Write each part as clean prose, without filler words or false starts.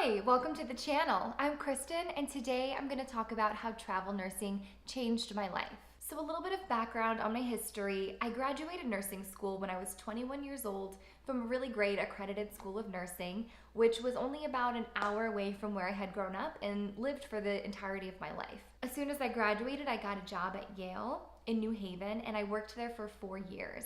Hi, welcome to the channel. I'm Kristen, and today I'm going to talk about how travel nursing changed my life. So a little bit of background on my history. I graduated nursing school when I was 21 years old from a really great accredited school of nursing, which was only about an hour away from where I had grown up and lived for the entirety of my life. As soon as I graduated, I got a job at Yale in New Haven, and I worked there for 4 years.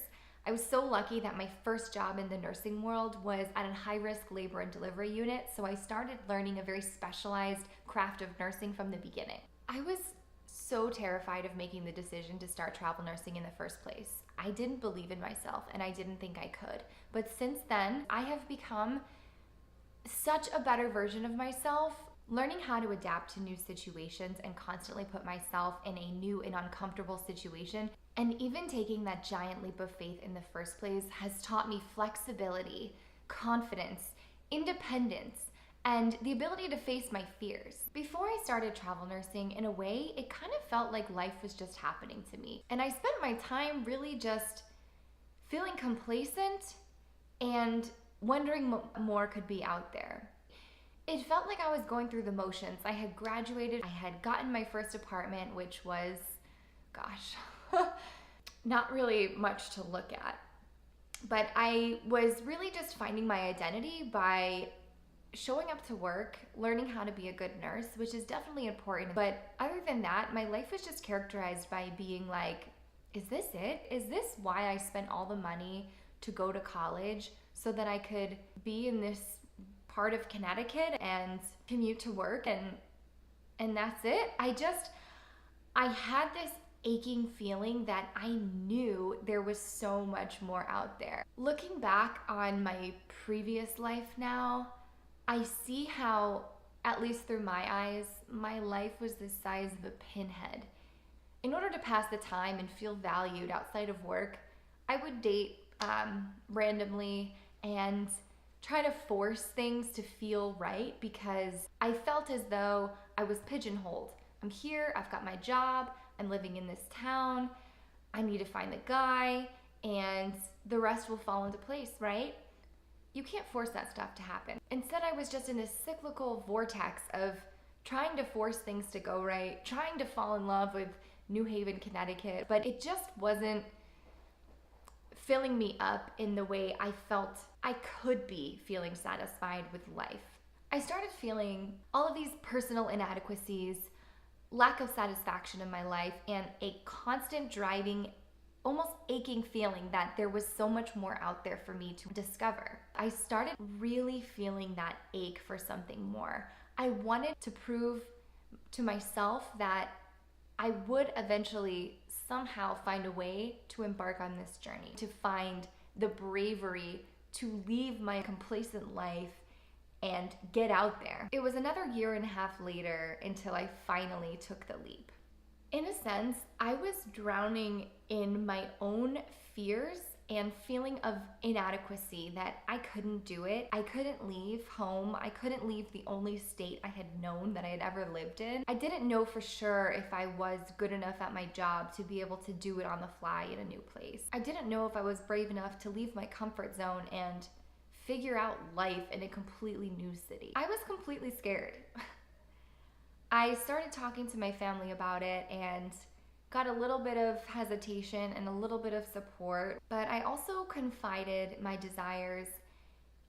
I was so lucky that my first job in the nursing world was at a high-risk labor and delivery unit, so I started learning a very specialized craft of nursing from the beginning. I was so terrified of making the decision to start travel nursing in the first place. I didn't believe in myself and I didn't think I could. But since then, I have become such a better version of myself, learning how to adapt to new situations and constantly put myself in a new and uncomfortable situation. And even taking that giant leap of faith in the first place has taught me flexibility, confidence, independence, and the ability to face my fears. Before I started travel nursing, in a way, it kind of felt like life was just happening to me. And I spent my time really just feeling complacent and wondering what more could be out there. It felt like I was going through the motions. I had graduated, I had gotten my first apartment, which was, gosh, not really much to look at. But I was really just finding my identity by showing up to work, learning how to be a good nurse, which is definitely important. But other than that, my life was just characterized by being like, is this it? Is this why I spent all the money to go to college so that I could be in this part of Connecticut and commute to work and that's it? I had this aching feeling that I knew there was so much more out there. Looking back on my previous life now, I see how, at least through my eyes, my life was the size of a pinhead. In order to pass the time and feel valued outside of work, I would date randomly and try to force things to feel right because I felt as though I was pigeonholed. I'm here, I've got my job, I'm living in this town, I need to find the guy, and the rest will fall into place, right? You can't force that stuff to happen. Instead, I was just in this cyclical vortex of trying to force things to go right, trying to fall in love with New Haven, Connecticut, but it just wasn't filling me up in the way I felt I could be feeling satisfied with life. I started feeling all of these personal inadequacies, lack of satisfaction in my life, and a constant driving, almost aching feeling that there was so much more out there for me to discover. I started really feeling that ache for something more. I wanted to prove to myself that I would eventually somehow find a way to embark on this journey, to find the bravery to leave my complacent life and get out there. It was another year and a half later until I finally took the leap. In a sense, I was drowning in my own fears and feeling of inadequacy, that I couldn't do it. I couldn't leave home. I couldn't leave the only state I had known that I had ever lived in. I didn't know for sure if I was good enough at my job to be able to do it on the fly in a new place. I didn't know if I was brave enough to leave my comfort zone and figure out life in a completely new city. I was completely scared. I started talking to my family about it and got a little bit of hesitation and a little bit of support, but I also confided my desires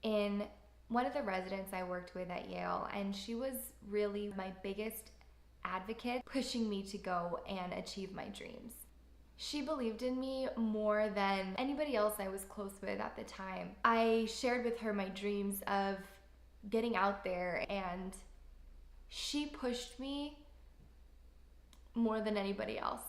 in one of the residents I worked with at Yale, and she was really my biggest advocate, pushing me to go and achieve my dreams. She believed in me more than anybody else I was close with at the time. I shared with her my dreams of getting out there, and she pushed me more than anybody else.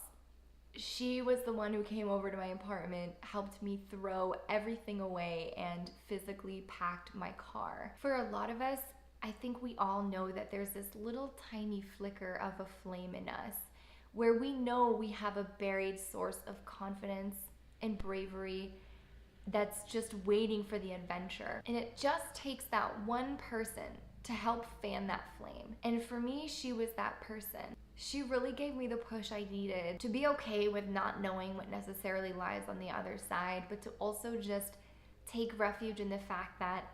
She was the one who came over to my apartment, helped me throw everything away, and physically packed my car. For a lot of us, I think we all know that there's this little tiny flicker of a flame in us where we know we have a buried source of confidence and bravery that's just waiting for the adventure. And it just takes that one person to help fan that flame. And for me, she was that person. She really gave me the push I needed to be okay with not knowing what necessarily lies on the other side, but to also just take refuge in the fact that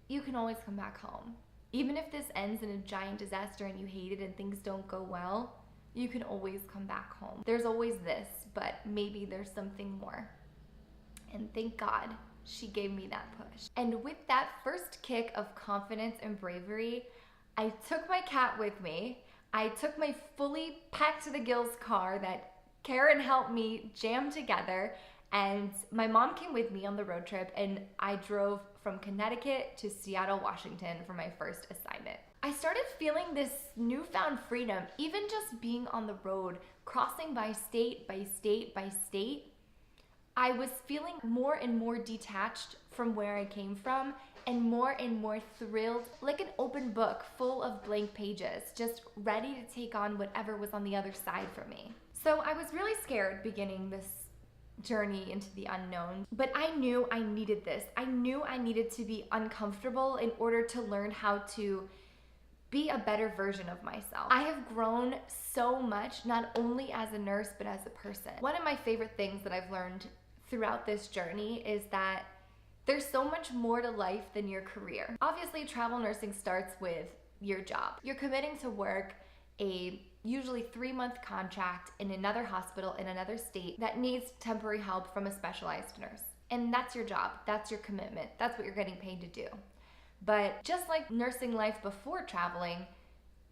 you can always come back home. Even if this ends in a giant disaster and you hate it and things don't go well, you can always come back home. There's always this, but maybe there's something more. And thank God she gave me that push. And with that first kick of confidence and bravery, I took my cat with me. I took my fully packed to the gills car that Karen helped me jam together, and my mom came with me on the road trip, and I drove from Connecticut to Seattle, Washington for my first assignment. I started feeling this newfound freedom, even just being on the road, crossing by state by state by state. I was feeling more and more detached from where I came from and more thrilled, like an open book full of blank pages, just ready to take on whatever was on the other side for me. So I was really scared beginning this journey into the unknown, but I knew I needed this. I knew I needed to be uncomfortable in order to learn how to be a better version of myself. I have grown so much, not only as a nurse, but as a person. One of my favorite things that I've learned throughout this journey is that there's so much more to life than your career. Obviously, travel nursing starts with your job. You're committing to work a usually 3-month contract in another hospital in another state that needs temporary help from a specialized nurse. And that's your job, that's your commitment, that's what you're getting paid to do. But just like nursing life before traveling,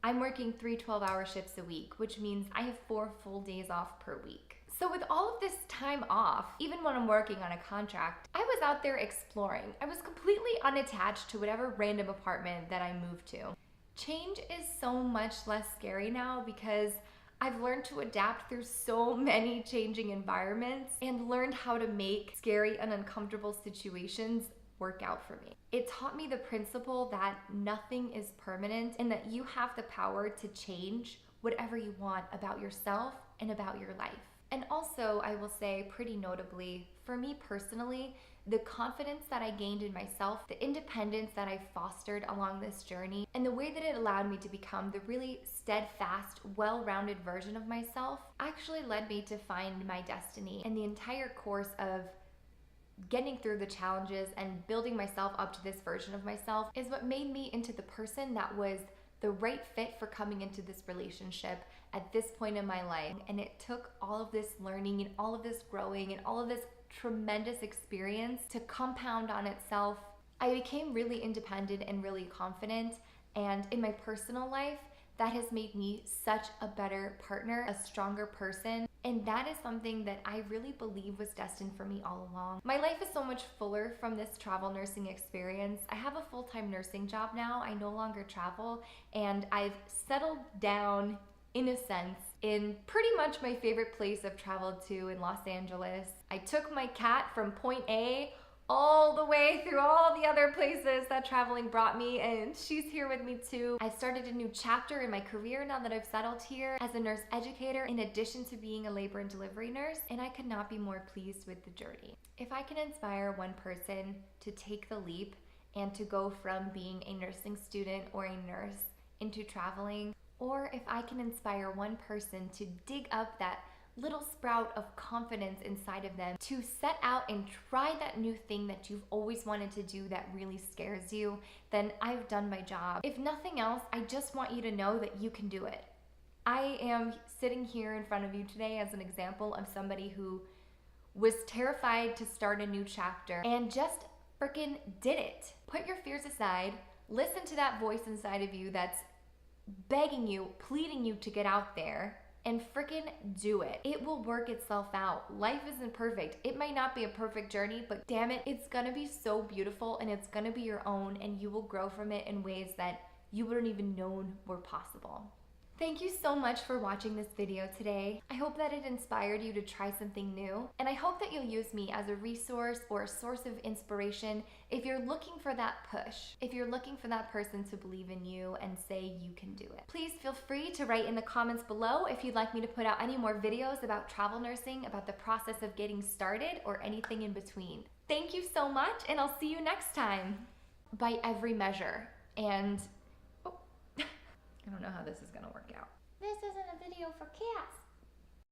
I'm working 3 12-hour shifts a week, which means I have 4 full days off per week. So with all of this time off, even when I'm working on a contract, I was out there exploring. I was completely unattached to whatever random apartment that I moved to. Change is so much less scary now because I've learned to adapt through so many changing environments and learned how to make scary and uncomfortable situations work out for me. It taught me the principle that nothing is permanent and that you have the power to change whatever you want about yourself and about your life. And also, I will say pretty notably, for me personally, the confidence that I gained in myself, the independence that I fostered along this journey, and the way that it allowed me to become the really steadfast, well-rounded version of myself actually led me to find my destiny. And the entire course of getting through the challenges and building myself up to this version of myself is what made me into the person that was the right fit for coming into this relationship at this point in my life. And it took all of this learning and all of this growing and all of this tremendous experience to compound on itself. I became really independent and really confident, and in my personal life, that has made me such a better partner, a stronger person, and that is something that I really believe was destined for me all along. My life is so much fuller from this travel nursing experience. I have a full-time nursing job now. I no longer travel, and I've settled down, in a sense, in pretty much my favorite place I've traveled to in Los Angeles. I took my cat from point A all the way through all the other places that traveling brought me, and she's here with me too. I started a new chapter in my career now that I've settled here as a nurse educator in addition to being a labor and delivery nurse, and I could not be more pleased with the journey. If I can inspire one person to take the leap and to go from being a nursing student or a nurse into traveling, or if I can inspire one person to dig up that little sprout of confidence inside of them to set out and try that new thing that you've always wanted to do that really scares you, then I've done my job. If nothing else, I just want you to know that you can do it. I am sitting here in front of you today as an example of somebody who was terrified to start a new chapter and just freaking did it. Put your fears aside, listen to that voice inside of you that's begging you, pleading you to get out there, and freaking do it. It will work itself out. Life isn't perfect. It might not be a perfect journey, but damn it, it's gonna be so beautiful and it's gonna be your own, and you will grow from it in ways that you wouldn't even known were possible. Thank you so much for watching this video today. I hope that it inspired you to try something new, and I hope that you'll use me as a resource or a source of inspiration if you're looking for that push, if you're looking for that person to believe in you and say you can do it. Please feel free to write in the comments below if you'd like me to put out any more videos about travel nursing, about the process of getting started, or anything in between. Thank you so much, and I'll see you next time. By every measure, and I don't know how this is gonna work out. This isn't a video for cats.